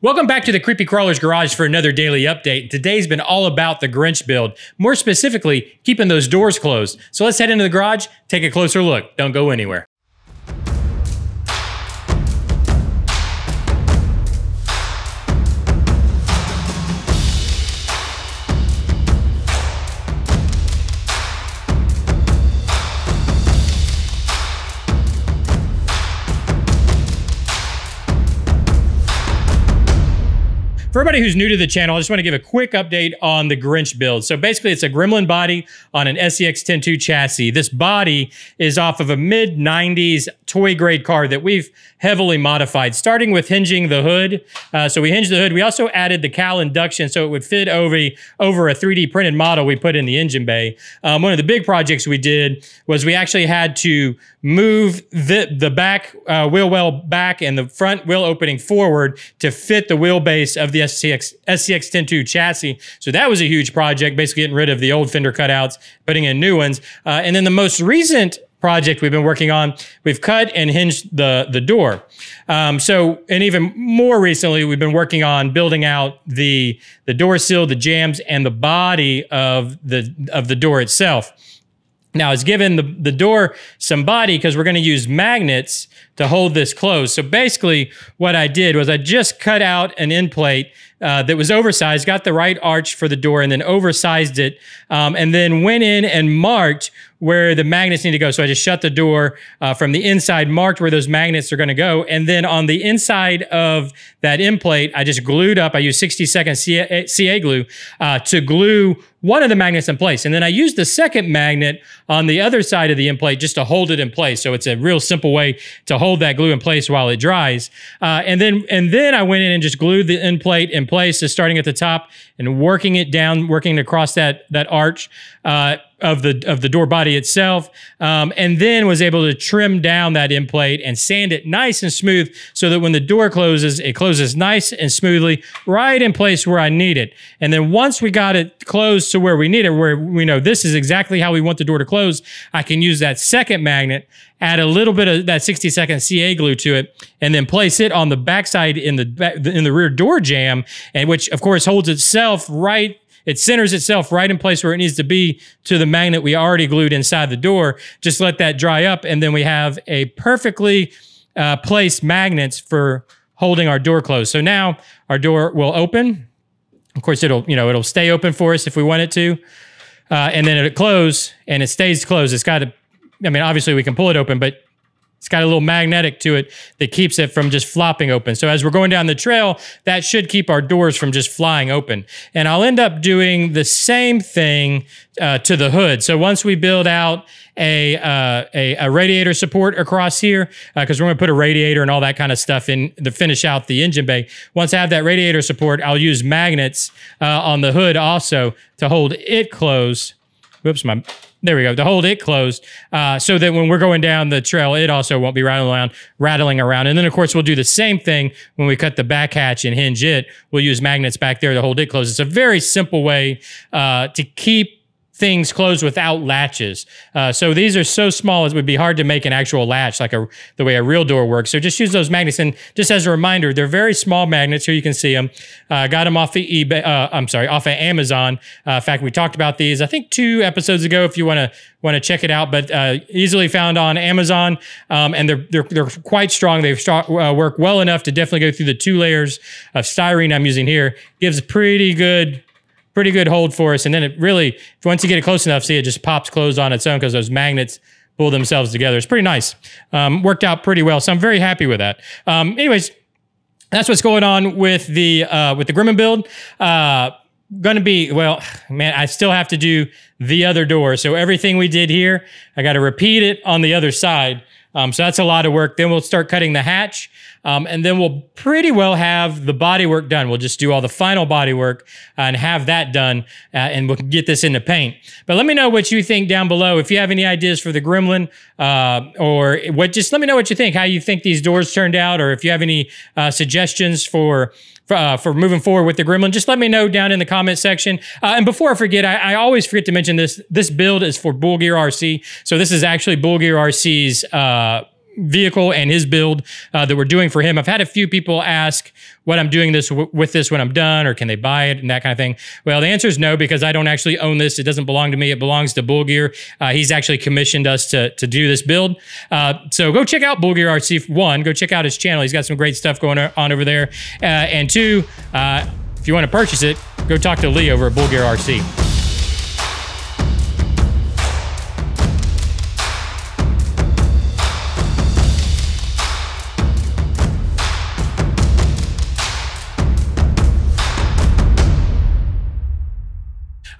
Welcome back to the Creepy Crawler's Garage for another daily update. Today's been all about the Grinch build, more specifically, keeping those doors closed. So let's head into the garage, take a closer look. Don't go anywhere. For everybody who's new to the channel, I just want to give a quick update on the Grinch build. So basically, it's a Gremlin body on an SCX 10.2 chassis. This body is off of a mid-90s toy-grade car that we've heavily modified, starting with hinging the hood. So we hinged the hood. We also added the cowl induction so it would fit over a 3D printed model we put in the engine bay. One of the big projects we did was we actually had to move the back wheel well back and the front wheel opening forward to fit the wheelbase of the SCX 10.2 chassis. So that was a huge project, basically getting rid of the old fender cutouts, putting in new ones. And then the most recent project we've been working on, we've cut and hinged the door. And even more recently, we've been working on building out the door sill, the jambs, and the body of the door itself. Now, it's given the door some body because we're going to use magnets to hold this closed. So basically, what I did was I just cut out an end plate that was oversized, got the right arch for the door, and then oversized it, and then went in and marked where the magnets need to go. So I just shut the door from the inside, marked where those magnets are going to go, and then on the inside of that end plate, I just glued up. I used 60-second CA glue to glue one of the magnets in place. And then I used the second magnet on the other side of the end plate just to hold it in place. So it's a real simple way to hold that glue in place while it dries. And then I went in and just glued the end plate in place, so starting at the top and working it down, working across that arch of the door body itself, and then was able to trim down that end plate and sand it nice and smooth so that when the door closes, it closes nice and smoothly right in place where I need it. And then once we got it closed to where we need it, where we know this is exactly how we want the door to close, I can use that second magnet, add a little bit of that 60-second CA glue to it, and then place it on the backside in the rear door jamb, and which of course holds itself right. It centers itself right in place where it needs to be to the magnet we already glued inside the door. Just let that dry up, and then we have a perfectly placed magnets for holding our door closed. So now our door will open. Of course, it'll stay open for us if we want it to, and then it'll close, and it stays closed. It's got to, obviously we can pull it open, but it's got a little magnetic to it that keeps it from just flopping open. So as we're going down the trail, that should keep our doors from just flying open. And I'll end up doing the same thing to the hood. So once we build out a radiator support across here, because we're going to put a radiator and all that kind of stuff in to finish out the engine bay. Once I have that radiator support, I'll use magnets on the hood also to hold it closed. Whoops, there we go, to hold it closed, so that when we're going down the trail, it also won't be rattling around. And then, of course, we'll do the same thing when we cut the back hatch and hinge it. We'll use magnets back there to hold it closed. It's a very simple way to keep things closed without latches. So these are so small, it would be hard to make an actual latch like the way a real door works. So just use those magnets. And just as a reminder, they're very small magnets. Here you can see them. Got them off the off of Amazon. In fact, we talked about these, I think 2 episodes ago, if you want to check it out, but easily found on Amazon. And they're quite strong. They work well enough to definitely go through the 2 layers of styrene I'm using here. Gives a pretty good hold for us. And then it really, once you get it close enough, see, it just pops closed on its own because those magnets pull themselves together. It's pretty nice. Worked out pretty well. So I'm very happy with that. Anyways, that's what's going on with the Gremlin build. Gonna be, well, man, I still have to do the other door. So everything we did here, I got to repeat it on the other side. So that's a lot of work. Then we'll start cutting the hatch. And then we'll pretty well have the body work done. We'll just do all the final body work and have that done, and we'll get this into paint. But let me know what you think down below. If you have any ideas for the Gremlin, just let me know what you think, how you think these doors turned out, or if you have any suggestions for moving forward with the Gremlin, just let me know down in the comment section. And before I forget, I always forget to mention this. This build is for Bull Gear RC. So this is actually Bull Gear RC's vehicle and his build that we're doing for him. I've had a few people ask what I'm doing with this when I'm done, or can they buy it and that kind of thing. Well, the answer is no, because I don't actually own this. It doesn't belong to me. It belongs to Bull Gear. He's actually commissioned us to do this build. So go check out Bull Gear RC. One, go check out his channel. He's got some great stuff going on over there. And two, if you want to purchase it, go talk to Lee over at Bull Gear RC.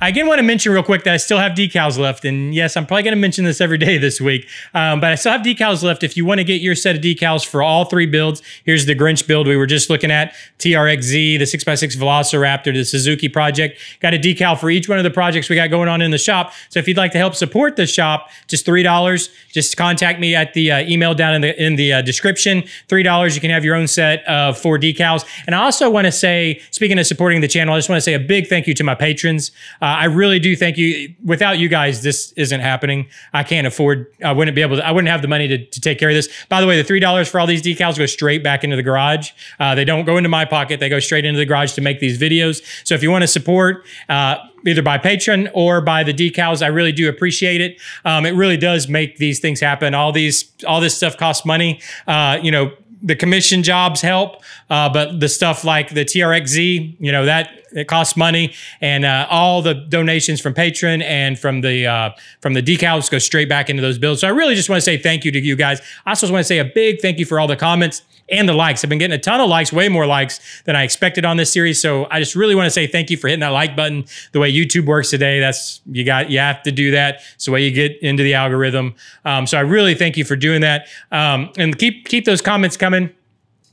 I again want to mention real quick that I still have decals left. And yes, I'm probably going to mention this every day this week. But I still have decals left. If you want to get your set of decals for all 3 builds, here's the Grinch build we were just looking at. TRXZ, the 6x6 Velociraptor, the Suzuki project. Got a decal for each one of the projects we got going on in the shop. So if you'd like to help support the shop, just $3. Just contact me at the email down in the description. $3, you can have your own set of 4 decals. And I also want to say, speaking of supporting the channel, I just want to say a big thank you to my patrons. I really do thank you. Without you guys, this isn't happening. I can't afford, I wouldn't have the money to take care of this. By the way, the $3 for all these decals go straight back into the garage. They don't go into my pocket. They go straight into the garage to make these videos. So if you want to support, either by Patreon or by the decals, I really do appreciate it. It really does make these things happen. All this stuff costs money. You know, the commission jobs help, but the stuff like the TRXZ, you know, it costs money, and all the donations from Patreon and from the decals go straight back into those builds. So I really just want to say thank you to you guys. I also want to say a big thank you for all the comments and the likes. I've been getting a ton of likes, way more likes than I expected on this series. So I just really want to say thank you for hitting that like button. The way YouTube works today, you have to do that. It's the way you get into the algorithm. So I really thank you for doing that. And keep those comments coming.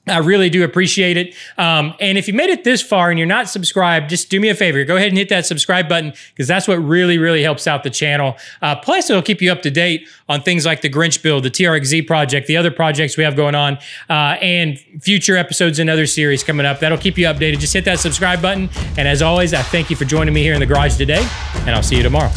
I really do appreciate it. And if you made it this far and you're not subscribed, just do me a favor. Go ahead and hit that subscribe button, because that's what really, really helps out the channel. Plus, it'll keep you up to date on things like the Grinch build, the TRXZ project, the other projects we have going on, and future episodes and other series coming up. That'll keep you updated. Just hit that subscribe button. And as always, I thank you for joining me here in the garage today, and I'll see you tomorrow.